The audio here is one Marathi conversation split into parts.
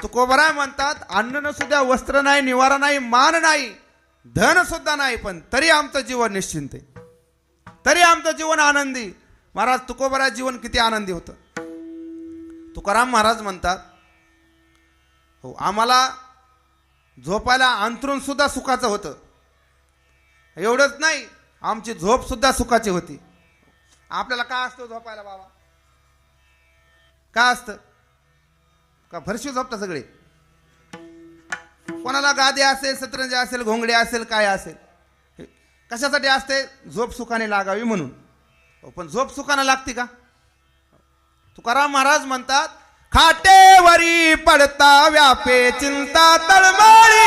तुकोबराय म्हणतात अन्न नसुद्या वस्त्र नाही, निवारा नाही, मान नाही, धन सुद्धा नाही, पण तरी आमचं जीवन निश्चिंत आहे, तरी आमचं जीवन आनंदी. महाराज तुकोबराय जीवन किती आनंदी होतं. तुकाराम महाराज म्हणतात हो आम्हाला झोपायला अंथरूण सुद्धा सुखाचं होतं. एवढंच नाही आमची झोप सुद्धा सुखाची होती. आपल्याला काय असतं झोपायला बाबा, काय असतं का फरशी झोपता सगळे. कोणाला गादी असेल, सतरंजी असेल, घोंगडे असेल, काय असेल, कशासाठी असते, झोप सुखाने लागावी म्हणून. पण झोप सुखाने लागते का. तुकाराम महाराज म्हणतात खाटेवरी पडता व्यापे चिंता तळमळी,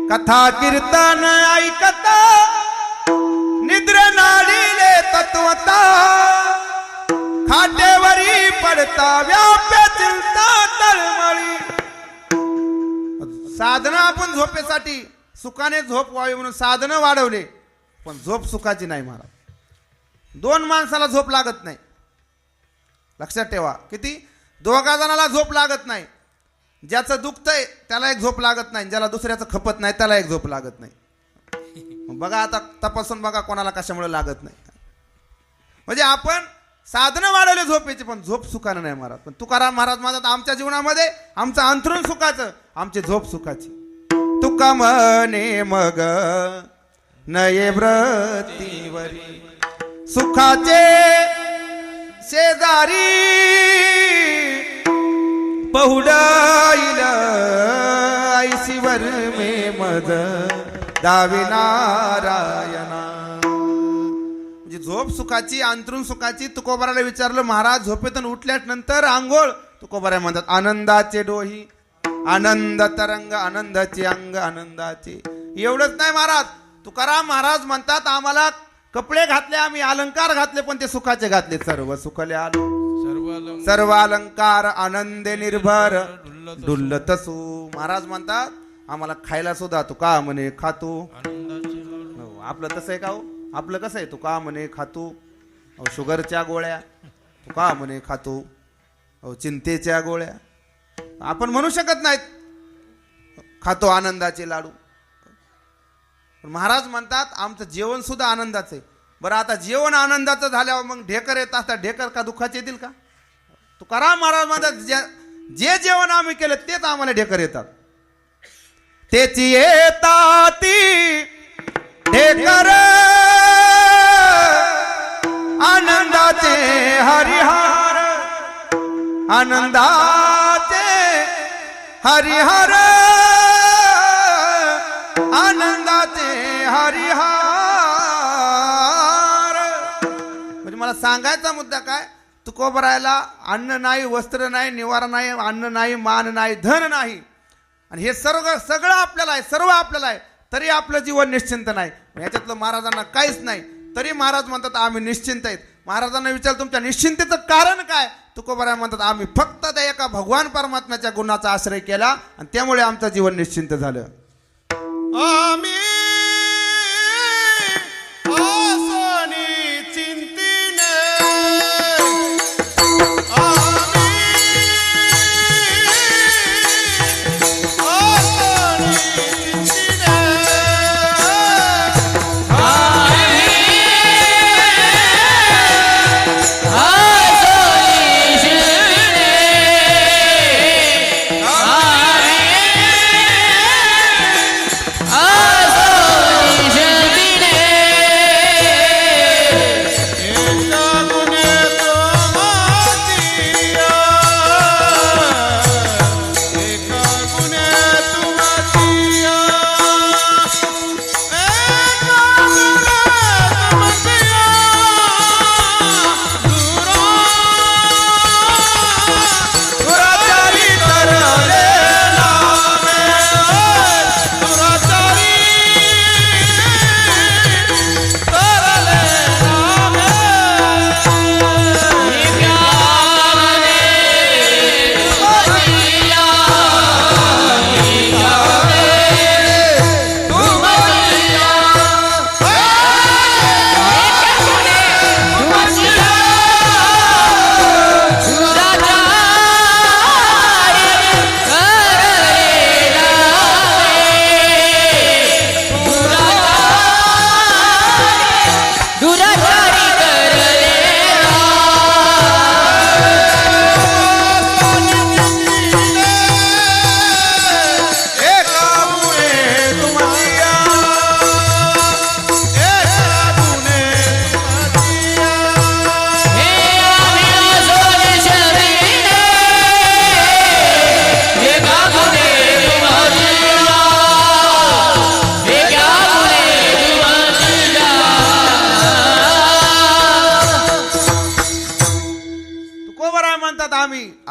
कथा कीर्तन ऐकता निद्र नाडीले तत्वता. खाटेवरी पडता व्यापे चिंता तळमळी. साधनं आपण झोपेसाठी सुखाने झोप व्हावी म्हणून साधनं वाढवले, पण झोप सुखाची नाही महाराज. दोन माणसाला झोप लागत नाही, लक्षात ठेवा. किती दोघा जणाला झोप लागत नाही. ज्याचं दुखतंय त्याला एक झोप लागत नाही, ज्याला दुसऱ्याचं खपत नाही त्याला एक झोप लागत नाही. बघा आता तपासून बघा कोणाला कशामुळे लागत नाही. म्हणजे आपण साधनं वाढवले झोपेची, पण झोप सुखानं नाही महाराज. पण तुकाराम महाराज म्हणतात आमच्या जीवनामध्ये आमचं अंथरूण सुखाचं, आमची झोप सुखाची. तुका म्हणे मग नये व्रतीवरी, सुखाचे शेजारी पहुडाईल ऐशीवर मे मद दावे नारायणा. म्हणजे झोप सुखाची, अंतरून सुखाची. तुकोबाराला विचारलं महाराज झोपेतून उठल्यानंतर आंघोळ. तुकोबारा म्हणतात आनंदाचे डोही, आनंद तरंग, आनंदाचे अंग, आनंदाचे. एवढंच नाही महाराज, तुकाराम महाराज म्हणतात आम्हाला कपडे घातले, आम्ही अलंकार घातले, पण ते सुखाचे घातले. सर्व सुखले आलो सर्व अलंकार आनंदे निर्भर डुल्लत सु. महाराज म्हणतात आम्हाला खायला सुद्धा तू का म्हणे खातो. आपलं तसं आहे का हो, आपलं कसं आहे, तू का म्हणे खातो. शुगरच्या गोळ्या तू का म्हणे खातो, चिंतेच्या गोळ्या. आपण म्हणू शकत नाहीत खातो आनंदाचे लाडू. महाराज म्हणतात आमचं जेवण सुद्धा आनंदाचं आहे. बरं आता जेवण आनंदाचं झाल्यावर मग ढेकर येत असतात, ढेकर का दुःखाचे येतील का. तुकाराम महाराज म्हणतात जे जेवण आम्ही केलं तेच आम्हाला ढेकर येतात. तेची येतात ढेकर आनंदाचे हरिहर, आनंदाचे हरिहर, आनंदाचे हरिहर. म्हणजे मला सांगायचा मुद्दा काय, तुकोबरायला अन्न नाही, वस्त्र नाही, निवारा नाही, अन्न नाही, मान नाही, धन नाही, आणि हे सगळं आपल्याला आहे, सर्व आपल्याला आहे, तरी आपलं जीवन निश्चिंत नाही. याच्यातलं महाराजांना काहीच नाही, तरी महाराज म्हणतात आम्ही निश्चिंत आहेत. महाराजांना विचारलं तुमच्या निश्चिंतेचं कारण काय. तुकोबराय म्हणतात आम्ही फक्त त्या एका भगवान परमात्म्याच्या गुणाचा आश्रय केला आणि त्यामुळे आमचं जीवन निश्चिंत झालं. आम्ही आसनी चिंतीने, आम्ही आसनी चिंतीने, आसनी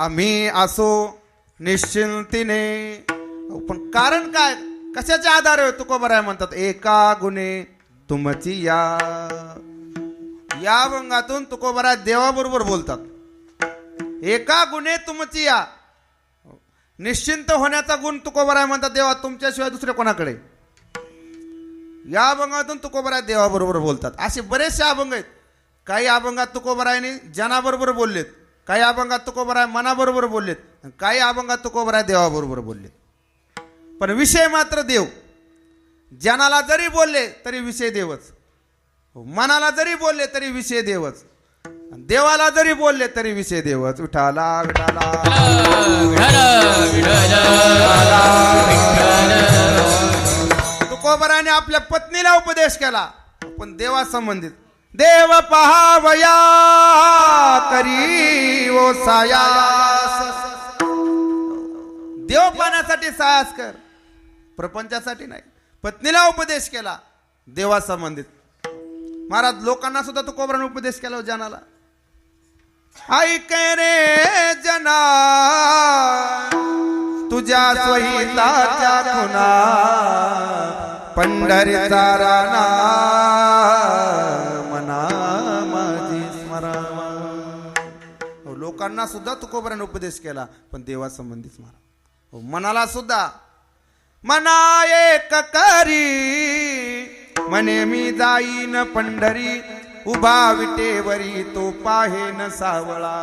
आम्ही असो निश्चिंतीने. पण कारण काय, कशाच्या आधारे तुकोबराय म्हणतात एका गुणे तुमची या अभंगातून तुकोबराय देवाबरोबर बोलतात. एका गुणे तुमची निश्चिंत होण्याचा गुण तुकोबराय म्हणतात देवा तुमच्याशिवाय दुसरे कोणाकडे. या अभंगातून तुकोबराय देवाबरोबर बोलतात. असे बरेचसे अभंग आहेत. काही अभंगात तुकोबरायने जनाबरोबर बोललेत, काही अभंगात तुकोबराय मनाबरोबर बोललेत, काही अभंगात तुकोबराय देवाबरोबर बोललेत. पण विषय मात्र देव. जनाला जरी बोलले तरी विषय देवच, मनाला जरी बोलले तरी विषय देवच, देवाला जरी बोलले तरी विषय देवच. विठाला विठाला तुकोबराने आपल्या पत्नीला उपदेश केला, पण देवा संबंधित. देव पहावया करी ओ सायास. देव पाहण्यासाठी सायास कर, प्रपंचासाठी नाही. पत्नीला उपदेश केला देवा संबंधित. महाराज लोकांना सुद्धा तुकोबराने उपदेश केला जनाला. ऐक रे जना तुझ्या स्वहिताच्या खुना पंढरीचा राणा मना माझी स्मरावा. लोकांना सुद्धा तुकोबराने उपदेश केला, पण देवा संबंधीच महाराज. मनाला सुद्धा मना एक करी म्हणे मी जाईन पंढरी उभा विटेवरी तो पाहे न सावळा.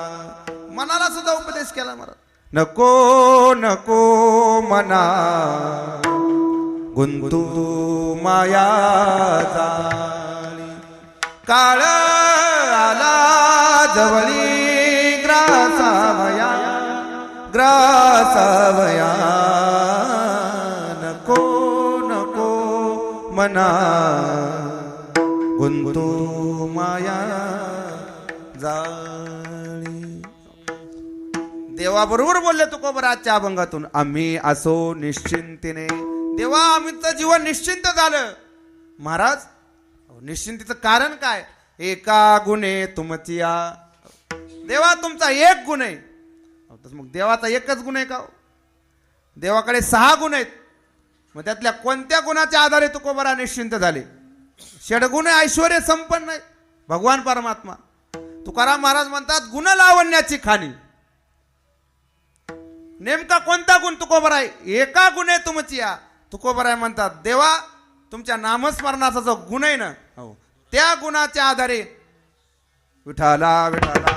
मनाला सुद्धा उपदेश केला महाराज. नको नको मना गुंतू माया जाळी. काळ आला जवळी ग्रासावया ग्रासावया. नको नको मना गुंतू माया जाळी. देवाबरोबर बोलले तुकोबराच्या अभंगातून. आम्ही असो निश्चिंतीने. देवा आमचं जीवन निश्चिंत झालं. महाराज निश्चिंतीचं कारण काय, एका गुणे तुमची देवा तुमचा एक गुण आहे. मग देवाचा एकच गुण आहे का. देवाकडे 6 गुण आहेत. मग त्यातल्या कोणत्या गुणाच्या आधारे तुकोबरा निश्चिंत झाले. षडगुण ऐश्वर्य संपन्न आहे भगवान परमात्मा. तुकाराम महाराज म्हणतात गुण लावण्याची खाणी. नेमका कोणता गुण तुकोबराय, एका गुणे तुमची तुकोबराय म्हणतात देवा तुमच्या नामस्मरणाचा जो गुण आहे ना, त्या गुणाच्या आधारे विठाला विठाला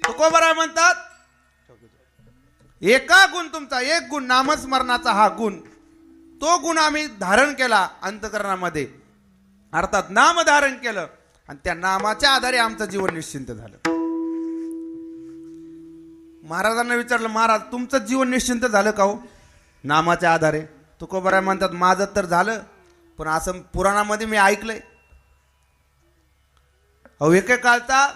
तुकोबराय म्हणतात एका गुण तुमचा, एक गुण नामस्मरणाचा हा गुण, तो गुण आम्ही धारण केला अंतकरणामध्ये, अर्थात नाम धारण केलं आणि त्या नामाच्या आधारे आमचं जीवन निश्चिंत झालं. महाराजांना विचारलं महाराज तुमचं जीवन निश्चिंत झालं का हो नामाच्या आधारे. तुकोबराय म्हणतात माझं तर झालं, पण असं पुराणामध्ये मी ऐकलंय अहो एकेकाळचा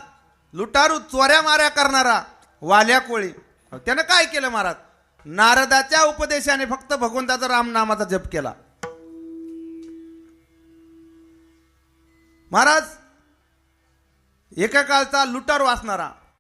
लुटारू चोऱ्या माऱ्या करणारा वाल्या कोळी त्यानं काय केलं महाराज, नारदाच्या उपदेशाने फक्त भगवंताचा रामनामाचा जप केला. महाराज एका काळचा लुटारू असणारा